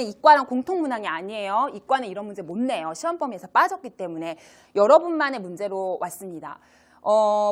이것은 이과랑 공통문항이 아니에요. 이과는 이런 문제 못 내요. 시험 범위에서 빠졌기 때문에 여러분만의 문제로 왔습니다.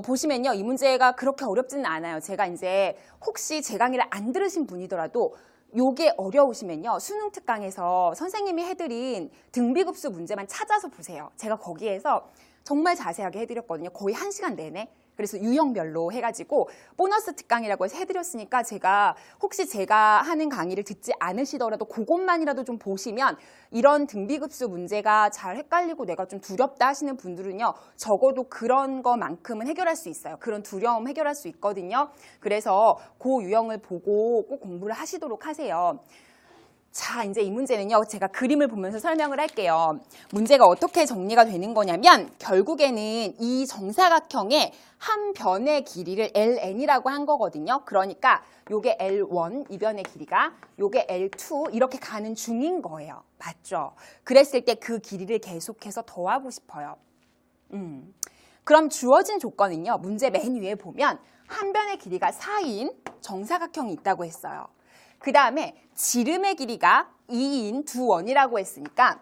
보시면요. 이 문제가 그렇게 어렵지는 않아요. 제가 이제 혹시 제 강의를 안 들으신 분이더라도 요게 어려우시면요. 수능 특강에서 선생님이 해드린 등비급수 문제만 찾아서 보세요. 제가 거기에서 정말 자세하게 해드렸거든요. 거의 1시간 내내. 그래서 유형별로 해가지고 보너스 특강이라고 해서 해드렸으니까 제가 혹시 제가 하는 강의를 듣지 않으시더라도 그것만이라도 좀 보시면 이런 등비급수 문제가 잘 헷갈리고 내가 좀 두렵다 하시는 분들은요. 적어도 그런 거만큼은 해결할 수 있어요. 그런 두려움 해결할 수 있거든요. 그래서 그 유형을 보고 꼭 공부를 하시도록 하세요. 자, 이제 이 문제는요. 제가 그림을 보면서 설명을 할게요. 문제가 어떻게 정리가 되는 거냐면 결국에는 이 정사각형의 한 변의 길이를 ln이라고 한 거거든요. 그러니까 요게 L1, 이 변의 길이가 요게 L2 이렇게 가는 중인 거예요. 맞죠? 그랬을 때 그 길이를 계속해서 더하고 싶어요. 그럼 주어진 조건은요. 문제 맨 위에 보면 한 변의 길이가 4인 정사각형이 있다고 했어요. 그 다음에 지름의 길이가 2인 두 원이라고 했으니까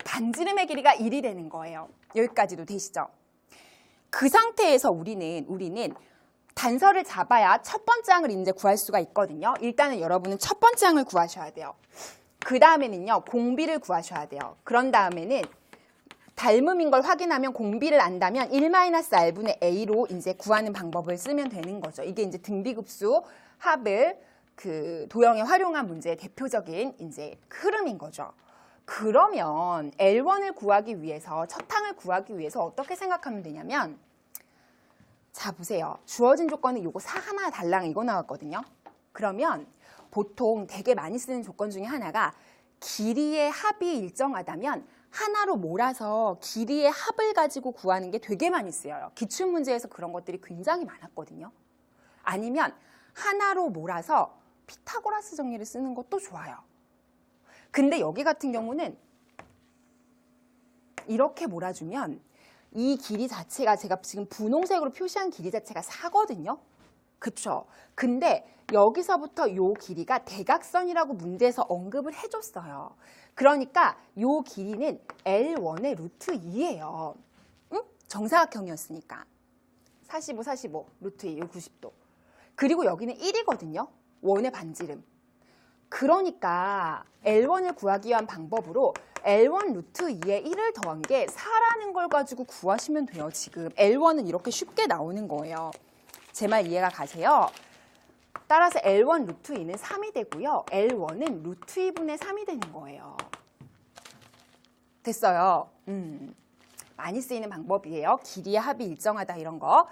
반지름의 길이가 1이 되는 거예요. 여기까지도 되시죠? 그 상태에서 우리는 단서를 잡아야 첫 번째 항을 이제 구할 수가 있거든요. 일단은 여러분은 첫 번째 항을 구하셔야 돼요. 그 다음에는요. 공비를 구하셔야 돼요. 그런 다음에는 닮음인 걸 확인하면 공비를 안다면 1-r분의 a로 이제 구하는 방법을 쓰면 되는 거죠. 이게 이제 등비급수 합을 그 도형에 활용한 문제의 대표적인 이제 흐름인 거죠. 그러면 L1을 구하기 위해서 첫 항을 구하기 위해서 어떻게 생각하면 되냐면 자 보세요. 주어진 조건은 요거 4 하나 달랑 이거 나왔거든요. 그러면 보통 되게 많이 쓰는 조건 중에 하나가 길이의 합이 일정하다면 하나로 몰아서 길이의 합을 가지고 구하는 게 되게 많이 쓰여요. 기출문제에서 그런 것들이 굉장히 많았거든요. 아니면 하나로 몰아서 피타고라스 정리를 쓰는 것도 좋아요. 근데 여기 같은 경우는 이렇게 몰아주면 이 길이 자체가 제가 지금 분홍색으로 표시한 길이 자체가 4거든요. 그쵸? 근데 여기서부터 이 길이가 대각선이라고 문제에서 언급을 해줬어요. 그러니까 이 길이는 L1의 루트 2예요. 응? 정사각형이었으니까. 45, 45, 루트 2, 90도. 그리고 여기는 1이거든요. 원의 반지름. 그러니까 L1을 구하기 위한 방법으로 L1 루트 2에 1을 더한 게 4라는 걸 가지고 구하시면 돼요. 지금 L1은 이렇게 쉽게 나오는 거예요. 제 말 이해가 가세요? 따라서 L1 루트 2는 3이 되고요. L1은 루트 2분의 3이 되는 거예요. 됐어요. 많이 쓰이는 방법이에요. 길이의 합이 일정하다 이런 거.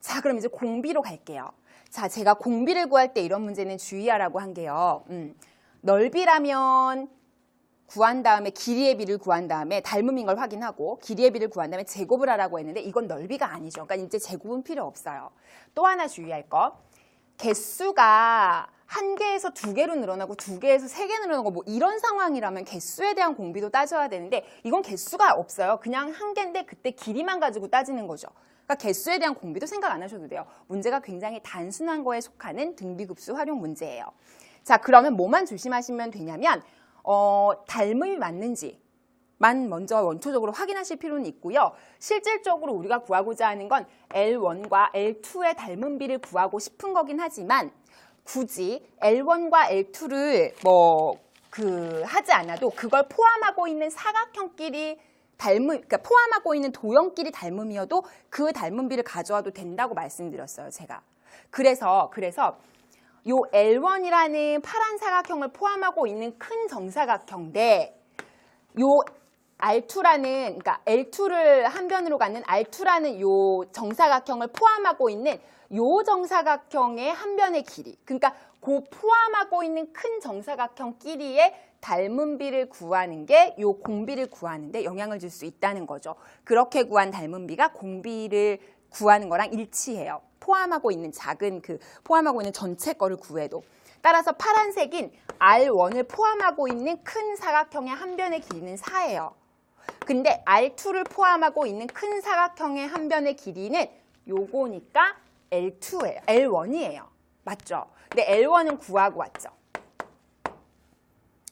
자, 그럼 이제 공비로 갈게요. 자, 제가 공비를 구할 때 이런 문제는 주의하라고 한 게요. 넓이라면 구한 다음에 길이의 비를 구한 다음에 닮음인 걸 확인하고 길이의 비를 구한 다음에 제곱을 하라고 했는데 이건 넓이가 아니죠. 그러니까 이제 제곱은 필요 없어요. 또 하나 주의할 거. 개수가 1개에서 2개로 늘어나고 2개에서 3개 늘어나고 뭐 이런 상황이라면 개수에 대한 공비도 따져야 되는데 이건 개수가 없어요. 그냥 1개인데 그때 길이만 가지고 따지는 거죠. 그러니까 개수에 대한 공비도 생각 안 하셔도 돼요. 문제가 굉장히 단순한 거에 속하는 등비급수 활용 문제예요. 자, 그러면 뭐만 조심하시면 되냐면 닮음이 맞는지만 먼저 원초적으로 확인하실 필요는 있고요. 실질적으로 우리가 구하고자 하는 건 L1과 L2의 닮음비를 구하고 싶은 거긴 하지만 굳이 L1과 L2를 하지 않아도 그걸 포함하고 있는 사각형끼리 그러니까 포함하고 있는 도형끼리 닮음이어도 그 닮음비를 가져와도 된다고 말씀드렸어요, 제가. 그래서 요 L1이라는 파란 사각형을 포함하고 있는 큰 정사각형 대 요 R2라는, 그러니까 L2를 한 변으로 갖는 R2라는 요 정사각형을 포함하고 있는 요 정사각형의 한 변의 길이. 그러니까 그 포함하고 있는 큰 정사각형끼리의 닮음비를 구하는 게 요 공비를 구하는데 영향을 줄 수 있다는 거죠. 그렇게 구한 닮음비가 공비를 구하는 거랑 일치해요. 포함하고 있는 포함하고 있는 전체 거를 구해도. 따라서 파란색인 R1을 포함하고 있는 큰 사각형의 한 변의 길이는 4예요. 근데 R2를 포함하고 있는 큰 사각형의 한 변의 길이는 요거니까 L2예요. L1이에요. 맞죠? 근데 L1은 구하고 왔죠.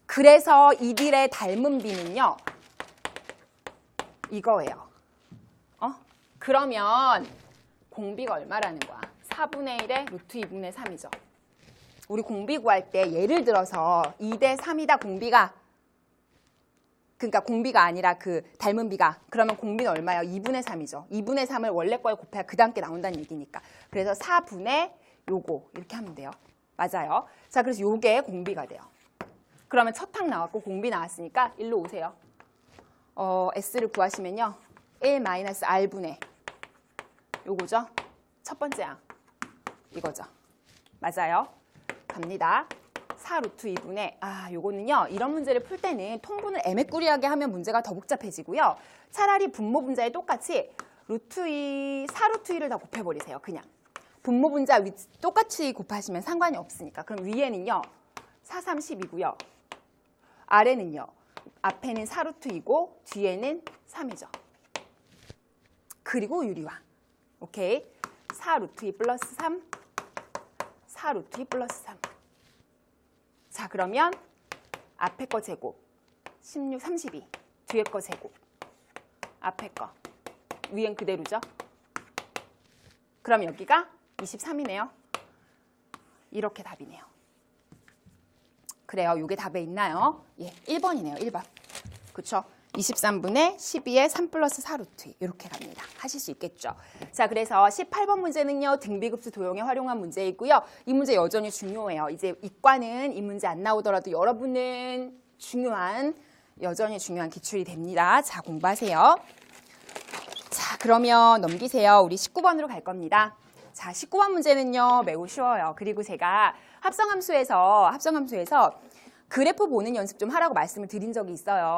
그래서 이들의 닮은 비는요. 이거예요. 그러면 공비가 얼마라는 거야? 4분의 1에 루트 2분의 3이죠. 우리 공비 구할 때 예를 들어서 2대 3이다 공비가. 그러니까 공비가 아니라 그 닮은 비가. 그러면 공비는 얼마예요? 2분의 3이죠. 2분의 3을 원래 거에 곱해야 그 다음 게 나온다는 얘기니까. 그래서 4분의 요거 이렇게 하면 돼요. 맞아요. 자, 그래서 요게 공비가 돼요. 그러면 첫 항 나왔고 공비 나왔으니까 일로 오세요. S를 구하시면요. 1-R분의 요거죠. 첫 번째 항. 이거죠. 맞아요. 갑니다. 4 루트 2분의 요거는요. 이런 문제를 풀 때는 통분을 애매꾸리하게 하면 문제가 더 복잡해지고요. 차라리 분모 분자에 똑같이 루트 2, 4 루트 2를 다 곱해버리세요. 그냥. 분모 분자 똑같이 곱하시면 상관이 없으니까. 그럼 위에는요. 4, 3, 10이고요. 아래는요. 앞에는 4 루트 2고 뒤에는 3이죠. 그리고 유리화. 오케이. 4 루트 2 플러스 3, 4 루트 2 플러스 3. 자, 그러면 앞에 거 제곱 16, 32. 뒤에 거 제곱. 앞에 거. 위엔 그대로죠. 그럼 여기가 23이네요. 이렇게 답이네요. 그래요. 이게 답에 있나요? 예, 1번이네요. 1번. 그쵸? 23분의 12에 3 플러스 4 루트 이렇게 갑니다. 하실 수 있겠죠. 자, 그래서 18번 문제는요. 등비급수 도형에 활용한 문제이고요. 이 문제 여전히 중요해요. 이제 이과는 이 문제 안 나오더라도 여러분은 여전히 중요한 기출이 됩니다. 자, 공부하세요. 자, 그러면 넘기세요. 우리 19번으로 갈 겁니다. 자, 19번 문제는요. 매우 쉬워요. 그리고 제가 합성함수에서 그래프 보는 연습 좀 하라고 말씀을 드린 적이 있어요.